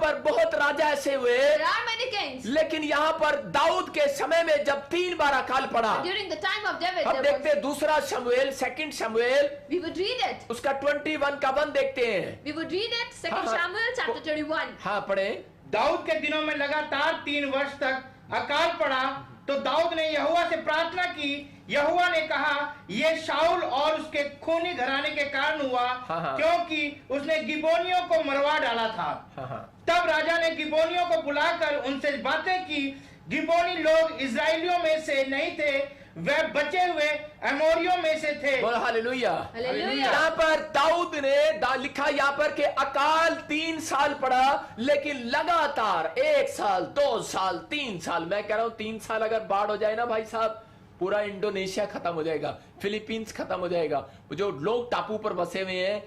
पर बहुत राजा ऐसे हुए, There are many kings. लेकिन यहाँ पर दाऊद के समय में जब 3 बार अकाल पड़ा, During the time of David, हम there देखते was, हैं दूसरा शमूएल, सेकंड शमूएल, we would read it. उसका 21 का 1 देखते हैं। We would read it, 2 हाँ, Samuel chapter 31. हाँ पढ़े। दाऊद के दिनों में लगातार 3 वर्ष तक अकाल पड़ा, तो दाऊद ने यहोवा से प्रार्थना की। यहोवा ने कहा, ये शाऊल और उसके खूनी घराने के कारण हुआ, हाँ। क्योंकि उसने गिबोनियों को मरवा डाला था। हाँ। तब राजा ने गिबोनियों को बुलाकर उनसे बातें की। गिबोनी लोग इस्राएलियों में से नहीं थे, वे बचे हुए अमोरियों में से थे। बोलो हालेलुया। हालेलुया। यहाँ पर दाऊद ने लिखा यहाँ पर कि अकाल 3 साल पड़ा, लेकिन लगातार 1 साल, 2 साल, 3 साल, मैं कह रहा हूं 3 साल अगर बाढ़ हो जाए ना भाई साहब, पूरा इंडोनेशिया खत्म हो जाएगा, फिलीपींस खत्म हो जाएगा, जो लोग टापू पर बसे हुए हैं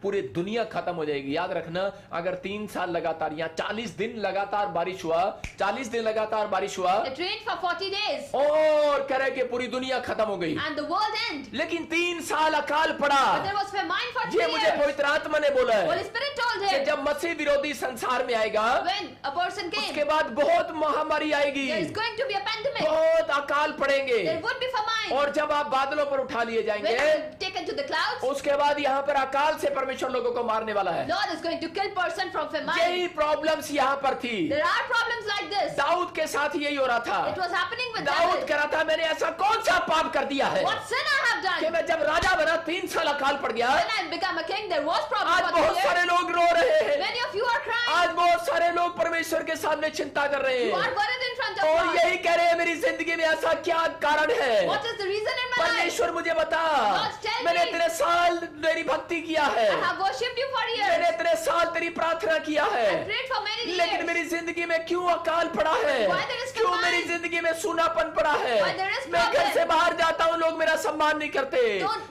पूरी दुनिया खत्म हो जाएगी। याद रखना, अगर 3 साल लगातार या 40 दिन लगातार बारिश हुआ, 40 दिन लगातार बारिश हुआ, It rained for 40 days. और कह रहे कि पूरी दुनिया खत्म हो गई, And the world end. लेकिन 3 साल अकाल पड़ा। But there was famine for 3 ये मुझे years. पवित्र आत्मा ने बोला Holy है Spirit told कि him, जब मसीह विरोधी संसार में आएगा, when a person उसके came, बाद बहुत महामारी आएगी, there is going to be a pandemic. बहुत अकाल पड़ेंगे, There would be famine. और जब आप बादलों पर उठा लिए When जाएंगे, you are taken to the clouds, उसके बाद यहाँ पर अकाल से परमेश्वर लोगों को मारने वाला है। Lord is going to kill person from famine. यही प्रॉब्लम्स यहाँ पर थी। There are problems like this. Dawood के साथ यही हो रहा था। It was happening with Dawood David. कह रहा था, मैंने ऐसा कौन सा पाप कर दिया है What sin I have कि done? मैं जब राजा बना 3 साल अकाल पड़ गया। When I became a king, there was problem आज for बहुत 3 सारे years. लोग रो रहे हैं, Many of you are crying. आज बहुत सारे लोग परमेश्वर के सामने चिंता कर रहे You are हैं worried in front of और God. यही कह रहे हैं, मेरी जिंदगी में ऐसा क्या कारण है? What is the reason in my life? परमेश्वर मुझे बता, God, tell मैंने me. इतने साल तेरी भक्ति किया है, I have worshipped you for मैंने years. इतने साल तेरी प्रार्थना किया है, I prayed for many लेकिन years. मेरी जिंदगी में क्यों अकाल पड़ा है? Why there is क्यों famine? मेरी जिंदगी में सूनापन पड़ा है? Why there is मैं घर problem? से बाहर जाता हूँ, लोग मेरा सम्मान नहीं करते,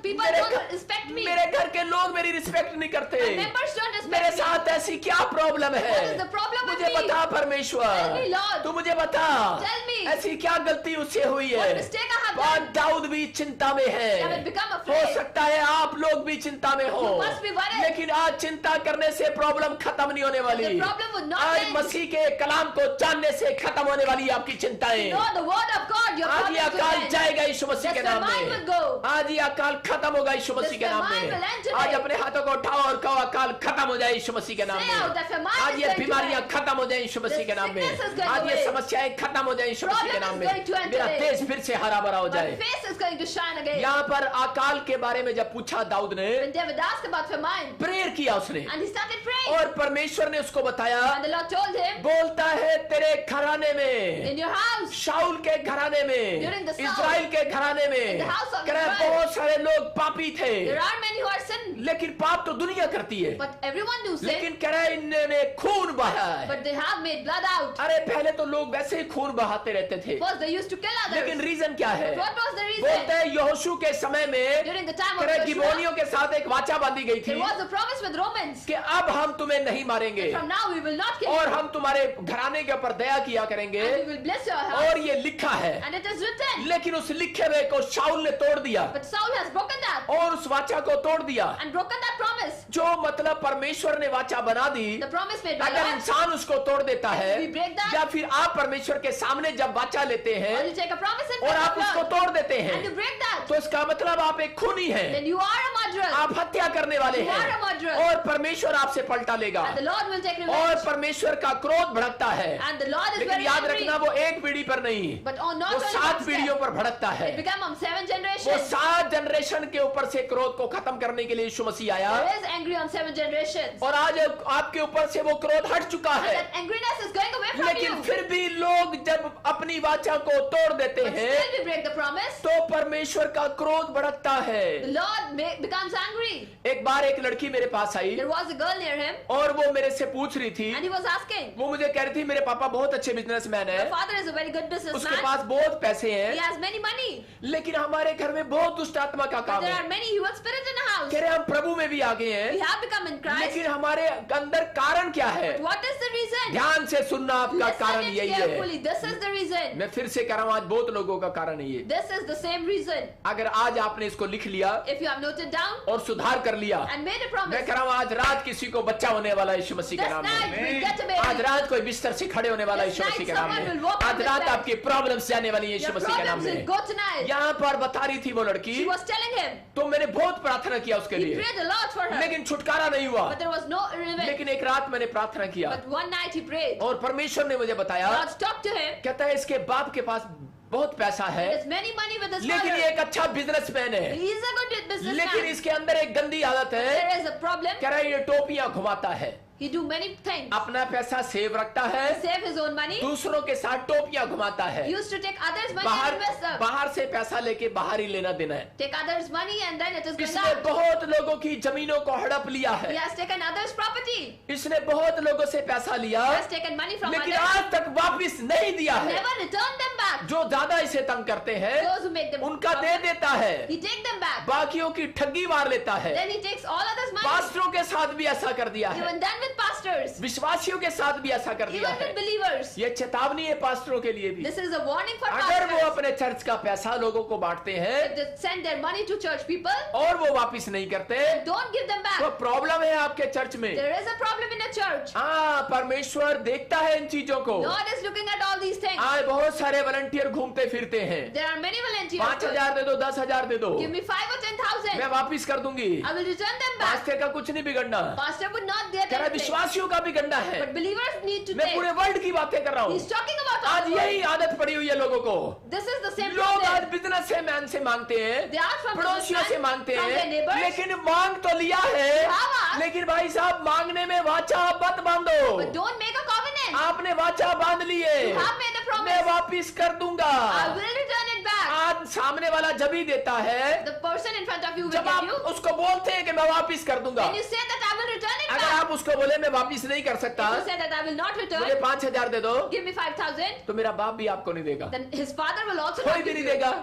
People मेरे don't घर- respect me. मेरे घर के लोग मेरी रिस्पेक्ट नहीं करते, My members don't respect मेरे me. साथ ऐसी क्या प्रॉब्लम है? What is the problem with मुझे me? बता परमेश्वर, Tell me, Lord. तू मुझे बता, Tell me. ऐसी क्या गलती उससे हुई है? What mistake I have आज done? दाऊद भी चिंता में है। David become हो afraid. सकता है आप लोग भी चिंता में हो, You must be worried. लेकिन आज चिंता करने से प्रॉब्लम खत्म नहीं होने वाली। The problem would not आज end. मसीह के कलाम को जानने से खत्म होने वाली है आपकी चिंताएं। Know the word of God. Your आज problem ये will अकाल end. जाएगा यीशु मसीह के This नाम famine में। will go. आज ये अकाल खत्म होगा यीशु मसीह This के नाम famine में। will end today. आज अपने हाथों को उठाओ और कहो, अकाल खत्म हो जाए यीशु मसीह के नाम Say out that में। famine आज is ये going to बीमारियां end. खत्म हो जाए यीशु मसीह के नाम में। sickness is going आज ये away. समस्याएं खत्म हो जाए यीशु मसीह के Problem नाम is में। going to end मेरा today. तेज फिर से हरा भरा हो My जाए। face is going to shine again. यहाँ पर अकाल के बारे में जब पूछा दाऊद ने, When David asked about famine, prayer किया उसने, and he started praying, और परमेश्वर ने उसको बताया, and the Lord told him, बोलता है तेरे घराने में, in your house, शाऊल के घराने में, During the Saul, इस्राएल के घराने में, in the house of कह रहा है, Israel, बहुत सारे लोग पापी थे, there are many who are sin, लेकिन पाप तो दुनिया करती है, but everyone do sin, लेकिन कह रहा है इन्होंने खून बहाया है। but they have made blood out. अरे पहले तो लोग वैसे ही खून बहाते रहते थे, First they used to kill लेकिन others. रीजन क्या है? What was the बोलते reason? हैं यहोशू के समय में During the time कह of रहे Joshua, गिबोनियों के साथ एक वाचा बांधी गई थी there was a promise with Romans. कि अब हम तुम्हें नहीं मारेंगे From now we will not kill और you, हम तुम्हारे घराने के ऊपर दया किया करेंगे, and we will bless your house. और ये लिखा है। And it is written. लेकिन उस लिखे हुए को शाऊल ने तोड़ दिया But Saul has broken that और उस वाचा को तोड़ दिया, and broken that promise. जो मतलब परमेश्वर ने वाचा बना दी। The promise made by अगर God. इंसान उसको तोड़ देता है, we break that, या फिर आप परमेश्वर के सामने जब वाचा लेते Or हैं you take a promise in और front आप of उसको God तोड़ देते and you हैं, break that, तो इसका मतलब आप एक खूनी हैं, then you are a murderer. आप हत्या करने वाले You are a हैं, murderer. और परमेश्वर आपसे पलटा लेगा, And the Lord will take और revenge. परमेश्वर का क्रोध भड़कता है। And the Lord is लेकिन very याद angry. रखना, वो एक पीढ़ी पर नहीं, But on not वो only 7 one पीढ़ियों step, पर भड़कता है। it became on 7 वो generations. 7 जनरेशन के ऊपर से क्रोध को खत्म करने के लिए यीशु मसीह आया, There is angry on 7 generations. और आज आपके ऊपर से वो क्रोध हट चुका And है। that angriness is going away from लेकिन you. फिर भी लोग जब अपनी वाचा को तोड़ देते But हैं, still we break the promise. तो परमेश्वर का क्रोध भड़कता है। The Lord becomes angry. एक बार एक लड़की मेरे पास आई There was a girl near him और वो मेरे से पूछ रही थी, and he was asking. वो मुझे कह रही थी मेरे पापा बहुत अच्छे बिजनेसमैन My है, father is a very good उसके businessman. पास बहुत पैसे He हैं, has many money. लेकिन हमारे घर में बहुत दुष्ट आत्मा का But काम there है। are many evil spirits in the house. कह रहे हम प्रभु में भी आ गए We हैं, have become in Christ. लेकिन हमारे अंदर कारण क्या है? What is the reason? ध्यान से सुनना, आपका कारण Listen it यही है। carefully. This is the reason. मैं फिर से कह रहा हूं, आज बहुत लोगों का कारण है ये। This is the same reason. अगर आज आपने इसको लिख लिया If you have noted down और सुधार कर लिया, and made a मैं promise, कह रहा हूं आज रात किसी को बच्चा होने वाला है यीशु मसीह के this नाम night में। we get a baby. आज रात कोई बिस्तर से खड़े होने वाला यीशु मसीह के नाम में। आज रात आपकी प्रॉब्लम्स जाने वाली यीशु Your मसीह के नाम problems will में। go tonight. यहाँ पर बता रही थी वो She लड़की, was telling him. तो मैंने बहुत प्रार्थना किया उसके He लिए, prayed a lot for her. लेकिन छुटकारा नहीं हुआ। But there was no relief. लेकिन एक रात मैंने प्रार्थना किया But one night he prayed. और परमेश्वर ने मुझे बताया, God talked to him. कहता है इसके बाप के पास बहुत पैसा है, There's many money with his लेकिन ये father. एक अच्छा बिजनेसमैन है, He is a good लेकिन businessman. इसके अंदर एक गंदी आदत है। There is a problem. कह रहा है ये टोपियां घुमाता है, He do many things. अपना पैसा सेव रखता है, Save his own money. दूसरों के साथ टोपियां घुमाता है, He used to take others' money and बाहर invest them. बाहर से पैसा लेके बाहर ही लेना देना है। Take others' money and then it is going इसने out. बहुत लोगों की जमीनों को हड़प लिया He है, has taken others' property. इसने बहुत लोगों से पैसा लिया, He has taken money from लेकिन others. आज तक वापस नहीं दिया है। Never returned them back. जो ज्यादा इसे तंग करते हैं Those who make them उनका दे problem, देता है, he take them back. बाकियों की ठगी मार लेता है। Then he takes all others' money. पास्टरों के साथ भी ऐसा कर दिया है, Even done with pastors. विश्वासियों के साथ भी ऐसा कर दिया Even है। with believers. ये चेतावनी है पास्टरों के लिए भी। This is a warning for अगर वो pastors. अपने चर्च का पैसा लोगों को बांटते हैं If they send their money to church people, और वो वापस नहीं करते, don't give them तो back. प्रॉब्लम है आपके चर्च में। There is a problem in a church. हाँ, परमेश्वर देखता है इन चीजों को। God is looking at all these things. आज बहुत सारे वॉलंटियर घूमते फिरते हैं, There are many volunteers. 5,000 दे दो, 10,000 दे दो, Give me 5 or 10,000. मैं वापिस कर दूंगी। I will return them back. Pastor का कुछ नहीं बिगड़ना, Pastor would not get कह रहा है anything. विश्वासियों का बिगड़ना है। But believers need to मैं take. पूरे वर्ल्ड की बातें कर रहा हूँ। He's talking about all आज the world. यही आदत पड़ी हुई है लोगों को। This is the same लोग आज problem. बिजनेस से मैन से मांगते हैं, They are from पड़ोसियों से businessmen, मांगते from their हैं, neighbors. लेकिन मांग तो लिया है, हाँ। लेकिन भाई साहब मांगने में वाचा मत बांधो। But don't make a covenant. आपने वाचा बांध लिए, You have made a promise. मैं वापिस कर दूंगा। I will return it back. आज सामने वाला जब ही देता है, The person in front of you will जब give आप you. उसको बोलते हैं कि मैं वापिस कर दूंगा, When you say that I will return it अगर back. आप उसको बोले मैं वापिस नहीं कर सकता, If you say that I will not मुझे return, 5,000 दे दो, give me 5,000. तो मेरा बाप भी आपको नहीं देगा, Then his father will also कोई not भी give नहीं you. देगा।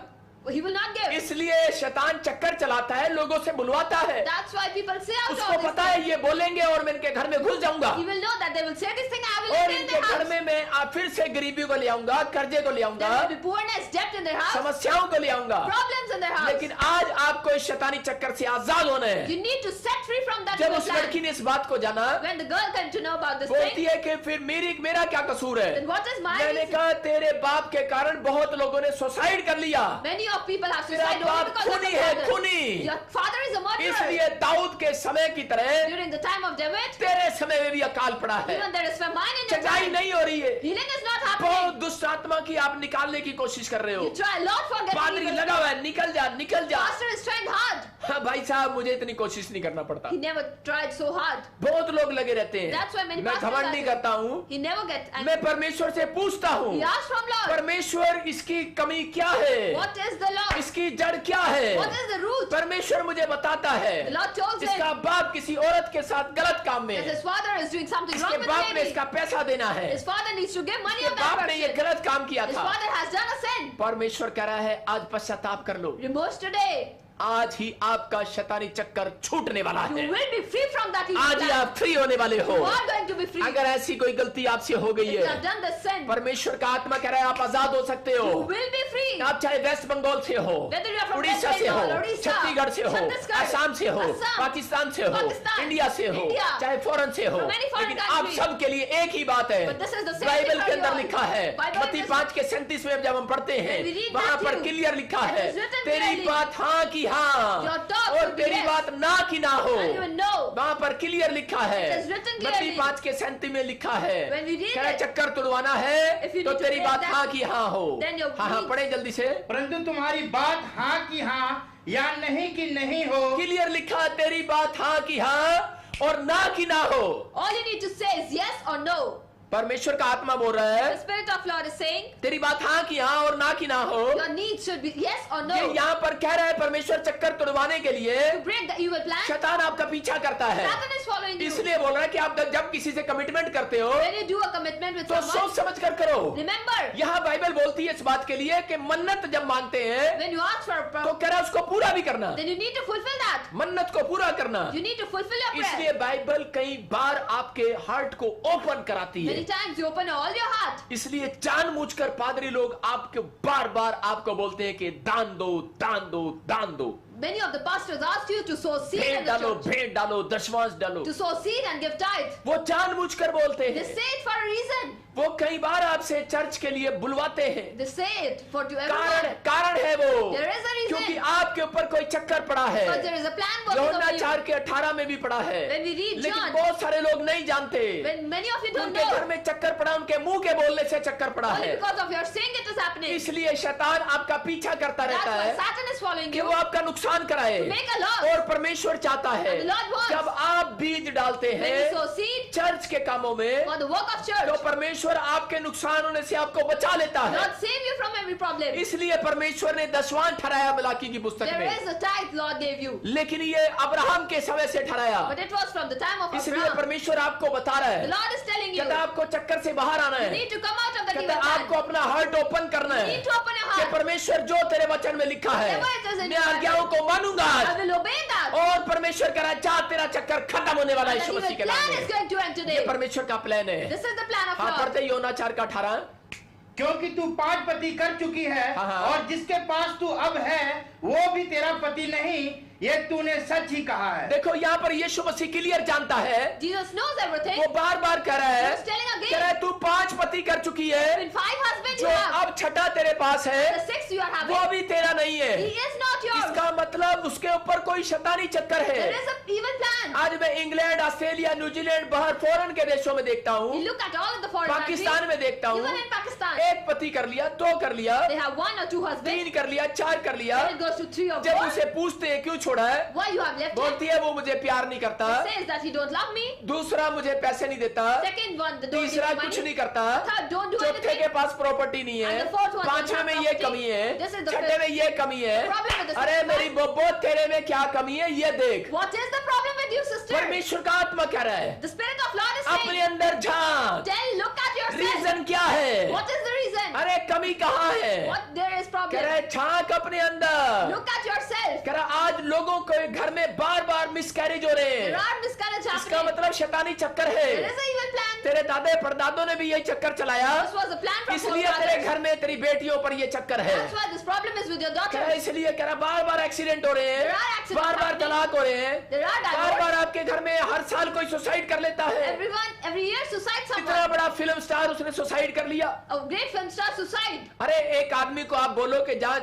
He will not give. इसलिए शैतान चक्कर चलाता है, लोगों से बुलवाता है। That's why people say out उसको all this पता thing. है ये बोलेंगे और मैं इनके घर में घुस जाऊंगा He will know that they will say this thing. I will और stay in इनके their घर house. में मैं फिर से गरीबी को ले आऊंगा, कर्जे को ले There आऊंगा, will be poorness, debt in their house, समस्याओं को ले आऊंगा। problems in their house. लेकिन आज आपको इस शैतानी चक्कर से आजाद होना है। You need to set free from that जब evil उस plan. लड़की ने इस बात को जाना, When the girl came to know about this बोलती thing, है कि फिर मेरा क्या कसूर है? then what is my मैंने reason? कहा तेरे बाप के कारण बहुत लोगों ने सुसाइड कर लिया। Many of people have तेरा suicide only बाप because of खूनी the है, father. खूनी। Your father is a murderer. इसलिए दाऊद के समय की तरह During the time of David, तेरे समय में भी अकाल पड़ा है, even there is famine in your चंगाई time. नहीं हो रही है। Healing is not बहुत happening. दुष्ट आत्मा की आप निकालने की कोशिश कर रहे हो। You try a lot for getting पादरी evil. लगा हुआ है, निकल जा निकल जा। Pastor is trying hard. हाँ भाई साहब, मुझे इतनी कोशिश नहीं करना पड़ता। He never tried so hard. बहुत लोग लगे रहते That's why हैं, many मैं pastors घमंड are नहीं there. करता हूँ, He never gets angry. मैं परमेश्वर से पूछता हूँ, He asks from Lord, परमेश्वर इसकी कमी क्या है, what is the law? इसकी जड़ क्या है। What is the root? परमेश्वर मुझे बताता है, The Lord tells him इसका बाप किसी औरत के साथ गलत काम में that है, his father is doing something wrong इसके with बाप the ने baby. इसका पैसा देना है, His father needs to give money इसके on that बाप ने ये person. गलत काम किया His था। father has done a sin. परमेश्वर कह रहा है आज पश्चाताप कर लो, Remorse today. आज ही आपका शैतानी चक्कर छूटने वाला You है, will be free from that evil आज ही plan. आप फ्री होने वाले हो। You are going to be free. अगर ऐसी कोई गलती आपसे हो गई If you है, have done the sin, परमेश्वर का आत्मा कह रहा है आप आजाद हो सकते you हो। will be free. आप चाहे वेस्ट बंगाल से हो, Whether you are from Orissa West से हो, Bengal, Odisha, छत्तीसगढ़ से हो, Chhattisgarh, असम से हो, Assam, पाकिस्तान से हो, Pakistan, इंडिया से हो, India, चाहे फॉरेन से हो, from any foreign लेकिन आप country. सब के लिए एक ही बात है। But this is the same Bible thing के for अंदर you all. लिखा है, Bible मत्ती is- 5:37 में जब हम पढ़ते हैं, When we read वहां पर Matthew, क्लियर लिखा it है, is written तेरी clearly. बात हाँ की हाँ Your talk और will be तेरी yes. बात ना की ना हो। And you will know. वहां पर क्लियर लिखा है, It is written मत्ती clearly. 5:37 में लिखा है, When we read कह रहा है it, चक्कर तुड़वाना है if you तो need to तेरी break बात that, हाँ की हाँ हो। then your हाँ needs- पढ़े जल्दी से। परंतु तुम्हारी बात हाँ की हाँ या नहीं की नहीं हो, क्लियर लिखा है, तेरी बात हाँ की हाँ और ना की ना हो। all you need to say is yes or no. परमेश्वर का आत्मा बोल रहा The है Spirit of Lord is saying तेरी बात हाँ की हाँ और ना की ना हो। your needs should be yes or no. ये यहाँ पर कह रहा है परमेश्वर चक्कर तुड़वाने के लिए To break the evil plan, शैतान आपका पीछा करता है, Satan is following you. इसलिए बोल रहा है कि आप जब किसी से कमिटमेंट करते हो When you do a commitment with तो someone, सोच समझ कर करो। remember, यहाँ बाइबल बोलती है इस बात के लिए कि मन्नत जब मांगते हैं when you ask for a तो prayer, कह रहा है उसको पूरा भी करना, then you need to fulfill that. मन्नत को पूरा करना। You need to fulfill your इसलिए prayer. बाइबल कई बार आपके हार्ट को ओपन कराती Many है, times you open all your heart. इसलिए जानबूझकर पादरी लोग आपके बार बार आपको बोलते हैं कि दान दो दान दो दान दो। Many of the pastors asked you to sow seed भेंट in the डालो, church. भेंट डालो, दशमांश डालो। To sow seed and give tithe. वो जानबूझकर बोलते They हैं। say it for a reason. वो कई बार आपसे चर्च के लिए बुलवाते हैं। They say it for to कारण everyone. कारण है वो, There is a reason. क्योंकि आपके ऊपर कोई चक्कर पड़ा है। Because there is a plan working यूहन्ना over you. 4:18 में भी पड़ा है। When we read लेकिन John, बहुत सारे लोग नहीं जानते। when many of you don't उनके घर know, में चक्कर पड़ा, उनके मुंह के बोलने से चक्कर पड़ा only है। because of your saying it is happening. इसलिए शैतान आपका पीछा करता That's रहता why है Satan is following कि you. वो आपका नुकसान कराए। To make a loss. और परमेश्वर चाहता है And the Lord wants. जब आप बीज डालते When you हैं sow seed चर्च के कामों में, for the work of तो church, परमेश्वर आपके नुकसान होने से आपको बचा लेता है। Lord save you from every problem. इसलिए परमेश्वर ने दसवां ठहराया मलाकी की पुस्तक There में। is a tithe Lord gave you. लेकिन ये अब्राहम के समय से ठहराया, But it was from the time of इसलिए Abraham. परमेश्वर आपको बता रहा The है, Lord is telling you, कहता है आपको चक्कर से बाहर आना you है, need to come out of that कहता evil है आपको plan. अपना हार्ट ओपन करना You है need to open your कि heart. परमेश्वर जो तेरे वचन में लिखा है Whatever it is in मैं your आज्ञाओं को मानूंगा I आज। will obey that. और परमेश्वर कह रहा है जा तेरा चक्कर खत्म होने वाला है And Yeshu the Masih evil के नाम plan is में। going to end ये today. परमेश्वर का प्लान है। This is the plan of हाँ God. पढ़ते यूहन्ना 4:18। क्योंकि तू 5 पति कर चुकी है हाँ, हाँ। और जिसके पास तू अब है वो भी तेरा पति नहीं, ये तूने सच ही कहा है। देखो यहाँ पर यीशु मसीह क्लियर जानता है, Jesus knows everything. वो बार बार कह रहा है, He's telling again. कह रहा है तू 5 पति कर चुकी है, When 5 husbands जो you have, अब छठा तेरे पास है the 6th you are having, वो भी तेरा नहीं है। he is not yours. इसका मतलब उसके ऊपर कोई शैतानी चक्कर There है। is an evil plan. आज मैं इंग्लैंड, ऑस्ट्रेलिया, न्यूजीलैंड, बाहर फॉरेन के देशों में देखता You हूँ, look at all of the foreign countries. Pakistan में देखता हूँ, Even in Pakistan, एक पति कर लिया, 2 कर लिया, they have 1 or 2 husbands. 3 कर लिया, 4 कर लिया। Then it goes to 3 or जब 4. उसे पूछते हैं क्यों छोड़ा है, Why you have left him? बोलती है वो मुझे प्यार नहीं करता, Says that he don't love me. दूसरा मुझे पैसे नहीं देता, Second one, the don't give तीसरा me कुछ money. नहीं करता, Third, don't do चौथे anything. के पास प्रॉपर्टी नहीं है, And the fourth one पांचवे doesn't में have ये property. कमी है, This is the छठे fifth. में ये कमी है। The problem with the अरे sixth मेरी one. बोबो तेरे में क्या कमी है ये देख। What is the problem with you, sister? परमेश्वर का आत्मा कह रहा है The Spirit of Lord is अपने saying, अंदर झांक, look at yourself. रीजन क्या है, What is the reason? अरे कमी कहाँ है, What there is कह problem? रहा है झांक अपने अंदर। Look at yourself. कह रहा आज लोगों के घर में बार बार मिसकैरेज हो रहे There हैं, are miscarriage इसका happening. मतलब शैतानी चक्कर There है। is an evil plan. तेरे दादे परदादों ने भी यही चक्कर चलाया, This was a plan from इसलिए तेरे forefathers. घर में तेरी बेटियों पर ये चक्कर है। That's why this problem is with your कह रहा है daughters. इसलिए कह रहा बार बार एक्सीडेंट हो रहे हैं, There are accidents bar bar happening. तलाक हो रहे हैं, There are बार divorce. बार आपके घर में हर साल कोई सुसाइड कर लेता है। Every year suicide इतना someone. बड़ा फिल्म स्टार उसने सुसाइड कर लिया। A great film star suicide. अरे एक आदमी को आप बोलो कि जा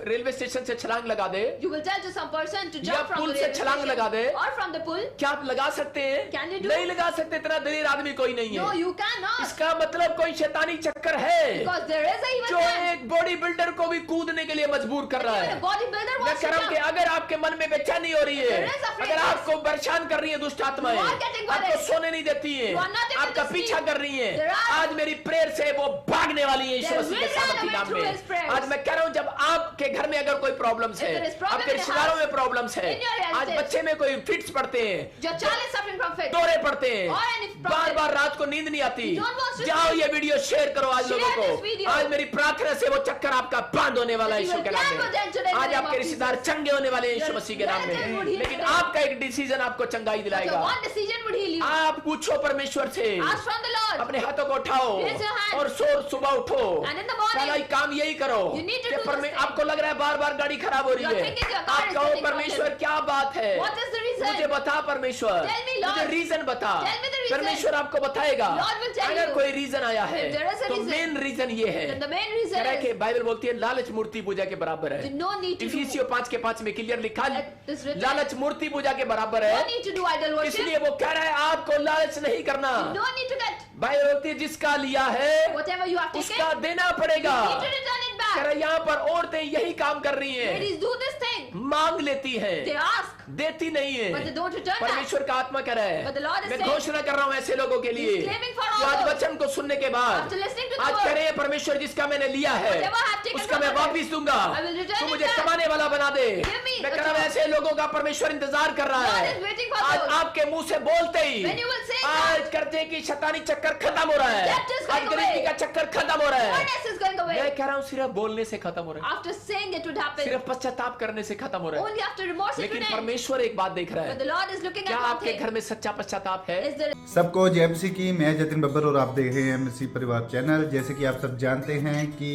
रेलवे स्टेशन से छलांग लगा दे, You will tell to some person to या jump from पुल the से railway छलांग लगा दे। station or from the pool. क्या आप लगा सकते हैं? Can you do? नहीं लगा सकते, इतना दलेर आदमी कोई नहीं No, है। you cannot. इसका मतलब कोई शैतानी चक्कर है Because there is a evil जो plan. एक बॉडी बिल्डर को भी कूदने के लिए मजबूर कर रहा Even है। a bodybuilder मैं wants कह to रहा हूँ कि jump. अगर आपके मन में बेचैनी हो रही है, There is a अगर free आपको परेशान कर रही है दुष्ट आत्माएं, You are getting आपको worried. सोने नहीं देती है, You are not able आपका to पीछा sleep. कर रही है, There are- आज मेरी प्रेयर से वो भागने वाली है यीशु They मसीह के will run सामर्थी away नाम through में। his prayers. आज मैं कह रहा हूँ जब आपके घर में अगर कोई प्रॉब्लम्स है, If there is problem आपके in the रिश्तेदारों house, में प्रॉब्लम्स है, in your relatives, आज बच्चे में कोई फिट्स पड़ते हैं, Your child is suffering from fit. दौरे पड़ते हैं, Or any problem. बार बार रात को नींद नहीं आती, You don't want to जाओ sleep. ये वीडियो शेयर करो आज Share लोगों this को। video. आज मेरी प्रार्थना से वो चक्कर आपका बंद होने वाला है That यीशु you के will नाम plan with them today in में। the आज name आपके of रिश्तेदार Jesus. चंगे होने वाले हैं यीशु Your मसीह के नाम relatives would में। heal लेकिन today. आपका एक डिसीजन आपको चंगाई But दिलाएगा। your one decision would heal you. आप पूछो परमेश्वर से, Ask from the Lord. अपने हाथों को उठाओ Raise your hand. और सुबह उठो, And in the morning, पहला ही काम यही करो you need to कि do this thing. आपको लग रहा है बार बार गाड़ी खराब हो रही You are है, thinking your car आप is कहो getting परमेश्वर broken. क्या बात है, What is the reason? मुझे बता परमेश्वर, Tell me, Lord. मुझे रीजन बता। Tell me the reason. परमेश्वर आपको बताएगा। Lord will tell अगर you. कोई रीजन आया है If there is a तो reason, मेन रीजन ये है, Then the main कह reason रहा है कि is बाइबल बोलती है लालच मूर्ति पूजा के बराबर है। no need to do. इफिसियों 5:5 में क्लियर लिखा है, It is written. लालच मूर्ति पूजा के बराबर No है। need to do idol worship. इसलिए वो कह रहा है आपको लालच नहीं करना। No need to get Bible बोलती है जिसका लिया है whatever you have taken. उसका देना पड़ेगा। You need to return it कह back. रहा है यहाँ पर औरतें यही काम कर रही हैं, Ladies do this thing. मांग लेती They हैं, ask, देती नहीं but they है। don't return back. परमेश्वर का आत्मा कह रहा But the है, Lord is मैं saying, घोषणा कर रहा हूँ ऐसे लोगों के लिए He's claiming for all जो आज those. वचन को सुनने के बाद After listening to the आज word, कह रहे हैं परमेश्वर जिसका मैंने लिया है Whatever I have taken उसका from मैं others, वापिस दूंगा, I will return तू it मुझे back. कमाने वाला बना दे। Give me मैं a कह रहा हूँ job. ऐसे लोगों का परमेश्वर इंतजार कर रहा God है। is waiting for आज those. आपके मुंह से बोलते ही When you will say आज that, करते कि शैतानी चक्कर खत्म हो रहा है, Death is आज going गरीबी away. का चक्कर खत्म हो रहा है। Goodness is going away. मैं कह रहा हूँ सिर्फ बोलने से खत्म हो रहा है, After saying it would happen. सिर्फ पश्चाताप करने से खत्म हो रहा है। Only after remorse it लेकिन would end. परमेश्वर एक बात देख रहा But है, the Lord is looking क्या at one आपके thing. घर में सच्चा पश्चाताप है? Is there सबको जय मसीह की। मैं जतिन बब्बर और आप देख रहे हैं एमएससी परिवार चैनल। जैसे कि आप सब जानते हैं कि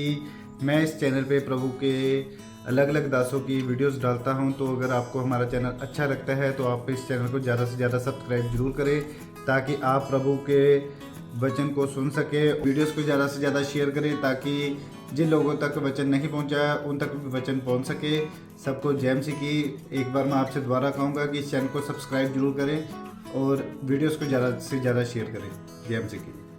मैं इस चैनल पे प्रभु के अलग अलग दासों की वीडियोस डालता हूं। तो अगर आपको हमारा चैनल अच्छा लगता है तो आप इस चैनल को ज़्यादा से ज़्यादा सब्सक्राइब जरूर करें, ताकि आप प्रभु के वचन को सुन सके। वीडियोस को ज़्यादा से ज़्यादा शेयर करें, ताकि जिन लोगों तक वचन नहीं पहुंचा उन तक भी वचन पहुंच सके। सबको जय मसीह की। एक बार मैं आपसे दोबारा कहूँगा कि इस चैनल को सब्सक्राइब जरूर करें और वीडियोस को ज़्यादा से ज़्यादा शेयर करें। जय मसीह की।